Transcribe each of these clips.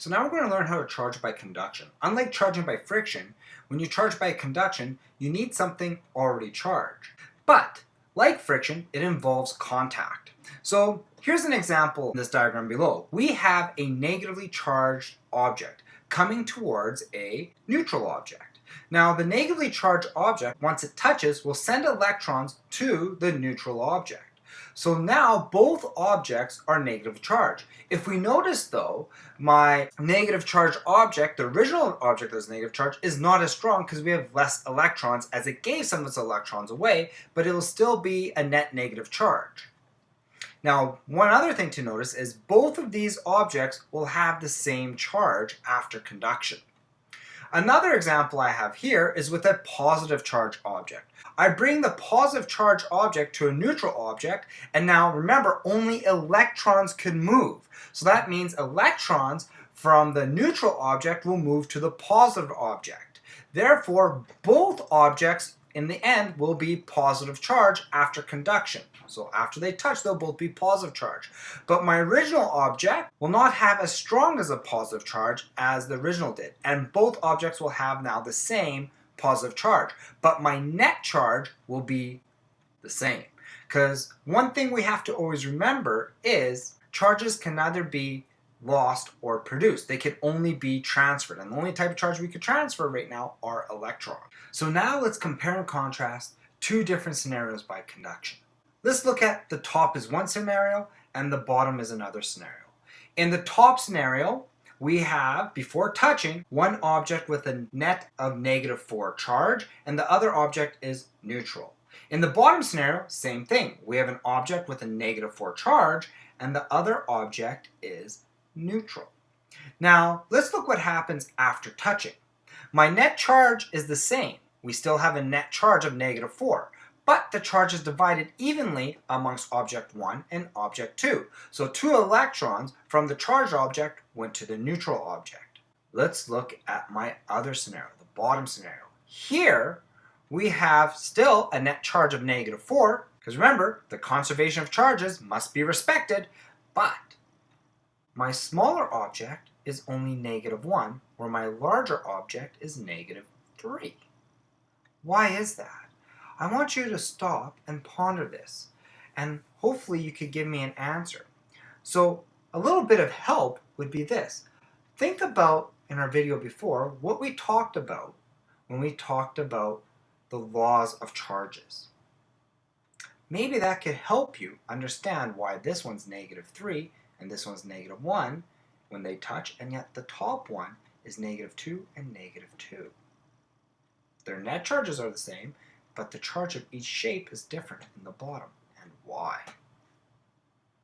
So now we're going to learn how to charge by conduction. Unlike charging by friction, when you charge by conduction, you need something already charged. But, like friction, it involves contact. So here's an example in this diagram below. We have a negatively charged object coming towards a neutral object. Now the negatively charged object, once it touches, will send electrons to the neutral object. So now both objects are negative charge. If we notice though, my negative charge object, the original object that's negative charge, is not as strong because we have less electrons as it gave some of its electrons away, but it will still be a net negative charge. Now, one other thing to notice is both of these objects will have the same charge after conduction. Another example I have here is with a positive charge object. I bring the positive charge object to a neutral object, and now remember, only electrons can move. So that means electrons from the neutral object will move to the positive object. Therefore, both objects in the end will be positive charge after conduction. So after they touch, they'll both be positive charge. But my original object will not have as strong as a positive charge as the original did. And both objects will have now the same positive charge. But my net charge will be the same. Because one thing we have to always remember is charges can neither be lost or produced. They can only be transferred. And the only type of charge we could transfer right now are electrons. So now let's compare and contrast two different scenarios by conduction. Let's look at the top is one scenario and the bottom is another scenario. In the top scenario, we have, before touching, one object with a net of -4 charge and the other object is neutral. In the bottom scenario, same thing. We have an object with a -4 charge and the other object is neutral. Now, let's look what happens after touching. My net charge is the same. We still have a net charge of -4. But the charge is divided evenly amongst object 1 and object 2. So 2 electrons from the charged object went to the neutral object. Let's look at my other scenario, the bottom scenario. Here we have still a net charge of -4, because remember, the conservation of charges must be respected, but my smaller object is only -1, where my larger object is -3. Why is that? I want you to stop and ponder this, and hopefully you could give me an answer. So a little bit of help would be this. Think about, in our video before, what we talked about when we talked about the laws of charges. Maybe that could help you understand why this one's -3 and this one's -1 when they touch, and yet the top one is -2 and -2. Their net charges are the same, but the charge of each shape is different in the bottom, and why?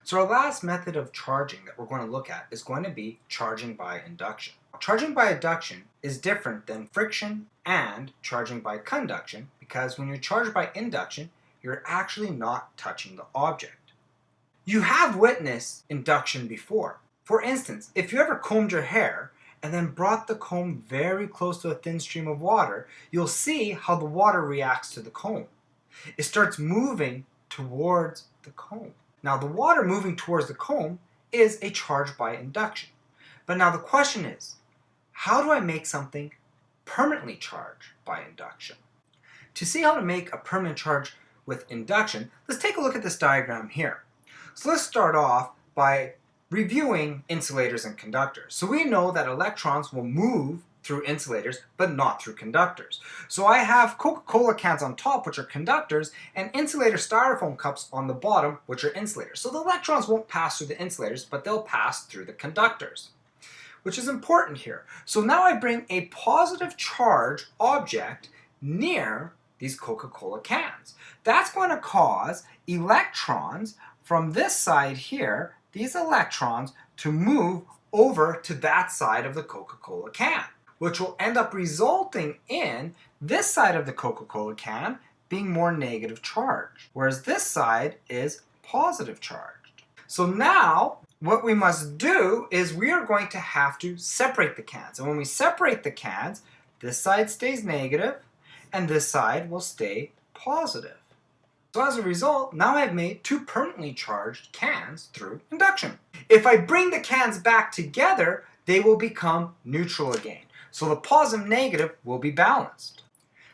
So our last method of charging that we're going to look at is going to be charging by induction. Charging by induction is different than friction and charging by conduction, because when you charge by induction, you're actually not touching the object. You have witnessed induction before. For instance, if you ever combed your hair and then brought the comb very close to a thin stream of water, you'll see how the water reacts to the comb. It starts moving towards the comb. Now the water moving towards the comb is a charge by induction. But now the question is, how do I make something permanently charged by induction? To see how to make a permanent charge with induction, let's take a look at this diagram here. So let's start off by reviewing insulators and conductors. So we know that electrons will move through insulators, but not through conductors. So I have Coca-Cola cans on top, which are conductors, and insulator styrofoam cups on the bottom, which are insulators. So the electrons won't pass through the insulators, but they'll pass through the conductors, which is important here. So now I bring a positive charge object near these Coca-Cola cans. That's going to cause electrons from this side here, these electrons, to move over to that side of the Coca-Cola can, which will end up resulting in this side of the Coca-Cola can being more negative charged, whereas this side is positive charged. So now what we must do is we are going to have to separate the cans. And when we separate the cans, this side stays negative and this side will stay positive. So as a result, now I've made 2 permanently charged cans through induction. If I bring the cans back together, they will become neutral again. So the positive and negative will be balanced.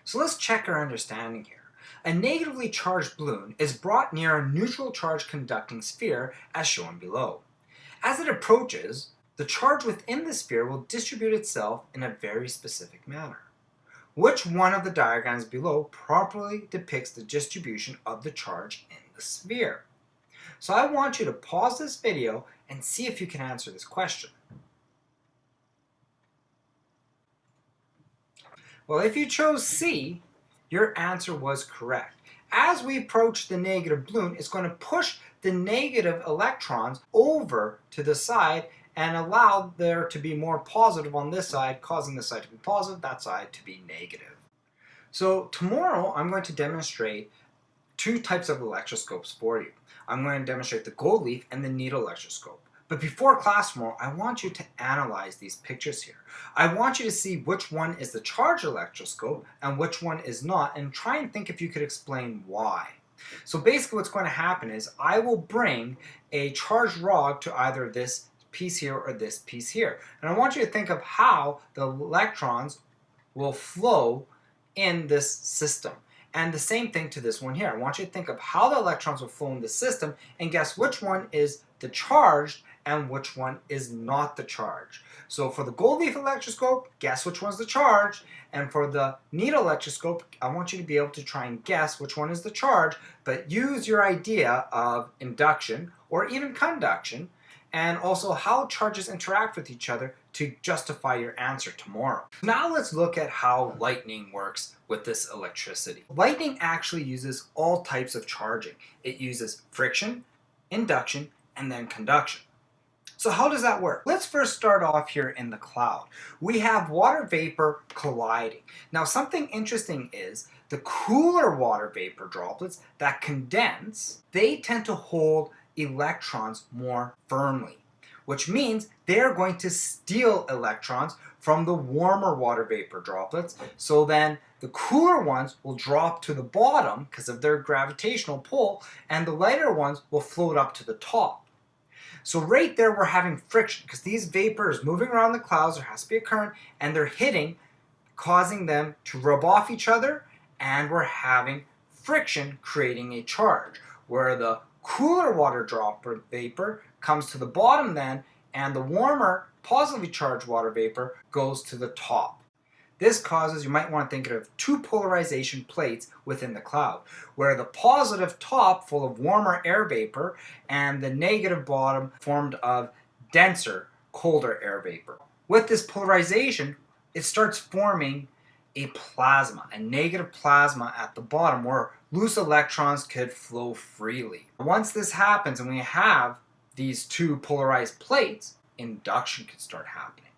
So let's check our understanding here. A negatively charged balloon is brought near a neutral charge conducting sphere as shown below. As it approaches, the charge within the sphere will distribute itself in a very specific manner. Which one of the diagrams below properly depicts the distribution of the charge in the sphere? So I want you to pause this video and see if you can answer this question. Well, if you chose C, your answer was correct. As we approach the negative balloon, it's going to push the negative electrons over to the side and allow there to be more positive on this side, causing this side to be positive, that side to be negative. So tomorrow I'm going to demonstrate two types of electroscopes for you. I'm going to demonstrate the gold leaf and the needle electroscope. But before class tomorrow, I want you to analyze these pictures here. I want you to see which one is the charge electroscope and which one is not, and try and think if you could explain why. So basically what's going to happen is I will bring a charged rod to either this piece here or this piece here. And I want you to think of how the electrons will flow in this system. And the same thing to this one here. I want you to think of how the electrons will flow in the system and guess which one is the charged and which one is not the charge. So for the gold leaf electroscope, guess which one's the charge, and for the needle electroscope, I want you to be able to try and guess which one is the charge, but use your idea of induction or even conduction, and also how charges interact with each other to justify your answer tomorrow. Now let's look at how lightning works with this electricity. Lightning actually uses all types of charging. It uses friction, induction, and then conduction. So how does that work? Let's first start off here in the cloud. We have water vapor colliding. Now something interesting is the cooler water vapor droplets that condense, they tend to hold electrons more firmly, which means they're going to steal electrons from the warmer water vapor droplets. So then the cooler ones will drop to the bottom because of their gravitational pull, and the lighter ones will float up to the top. So right there we're having friction because these vapors moving around the clouds, there has to be a current, and they're hitting, causing them to rub off each other, and we're having friction creating a charge, where the cooler water droplet vapor comes to the bottom then, and the warmer positively charged water vapor goes to the top. This causes, you might want to think of two polarization plates within the cloud, where the positive top full of warmer air vapor and the negative bottom formed of denser, colder air vapor. With this polarization, it starts forming a plasma, a negative plasma at the bottom where loose electrons could flow freely. Once this happens and we have these two polarized plates, induction could start happening.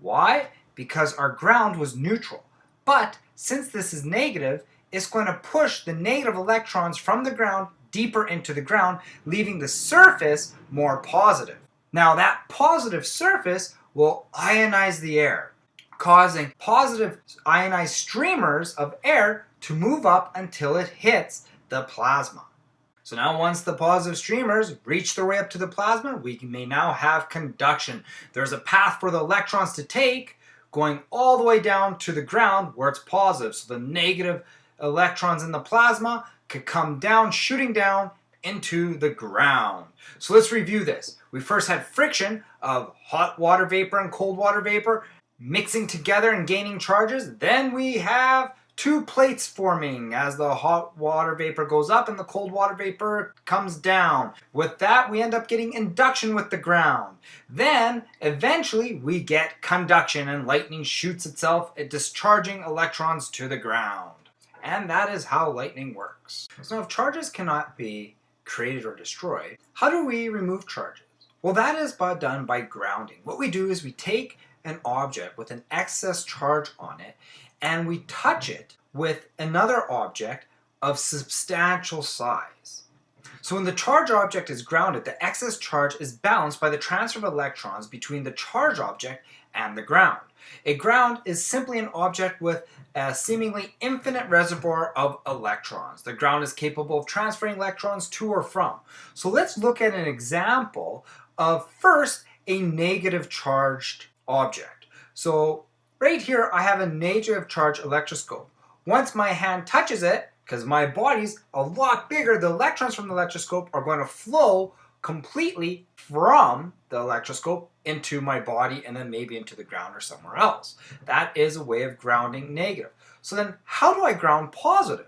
Why? Because our ground was neutral. But since this is negative, it's going to push the negative electrons from the ground deeper into the ground, leaving the surface more positive. Now that positive surface will ionize the air, causing positive ionized streamers of air to move up until it hits the plasma. So now once the positive streamers reach their way up to the plasma, we may now have conduction. There's a path for the electrons to take, going all the way down to the ground where it's positive. So the negative electrons in the plasma could come down, shooting down into the ground. So let's review this. We first had friction of hot water vapor and cold water vapor mixing together and gaining charges. Then we have two plates forming as the hot water vapor goes up and the cold water vapor comes down. With that, we end up getting induction with the ground. Then, eventually, we get conduction and lightning shoots itself, discharging electrons to the ground. And that is how lightning works. So if charges cannot be created or destroyed, how do we remove charges? Well, that is done by grounding. What we do is we take an object with an excess charge on it and we touch it with another object of substantial size. So when the charge object is grounded, the excess charge is balanced by the transfer of electrons between the charge object and the ground. A ground is simply an object with a seemingly infinite reservoir of electrons. The ground is capable of transferring electrons to or from. So let's look at an example of first a negative charged object. So right here I have a negative charge electroscope. Once my hand touches it, because my body's a lot bigger, the electrons from the electroscope are going to flow completely from the electroscope into my body and then maybe into the ground or somewhere else. That is a way of grounding negative. So then how do I ground positive?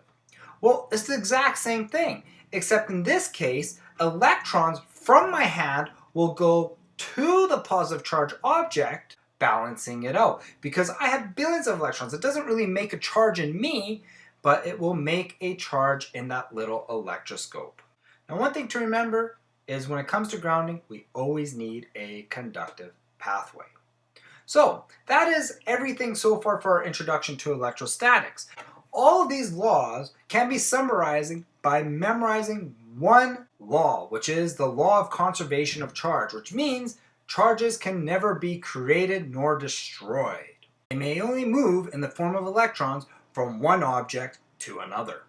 Well, it's the exact same thing, except in this case, electrons from my hand will go to the positive charge object, balancing it out. Because I have billions of electrons, it doesn't really make a charge in me, but it will make a charge in that little electroscope. Now, one thing to remember is when it comes to grounding, we always need a conductive pathway. So that is everything so far for our introduction to electrostatics. All of these laws can be summarized by memorizing one law, which is the law of conservation of charge, which means charges can never be created nor destroyed. They may only move in the form of electrons from one object to another.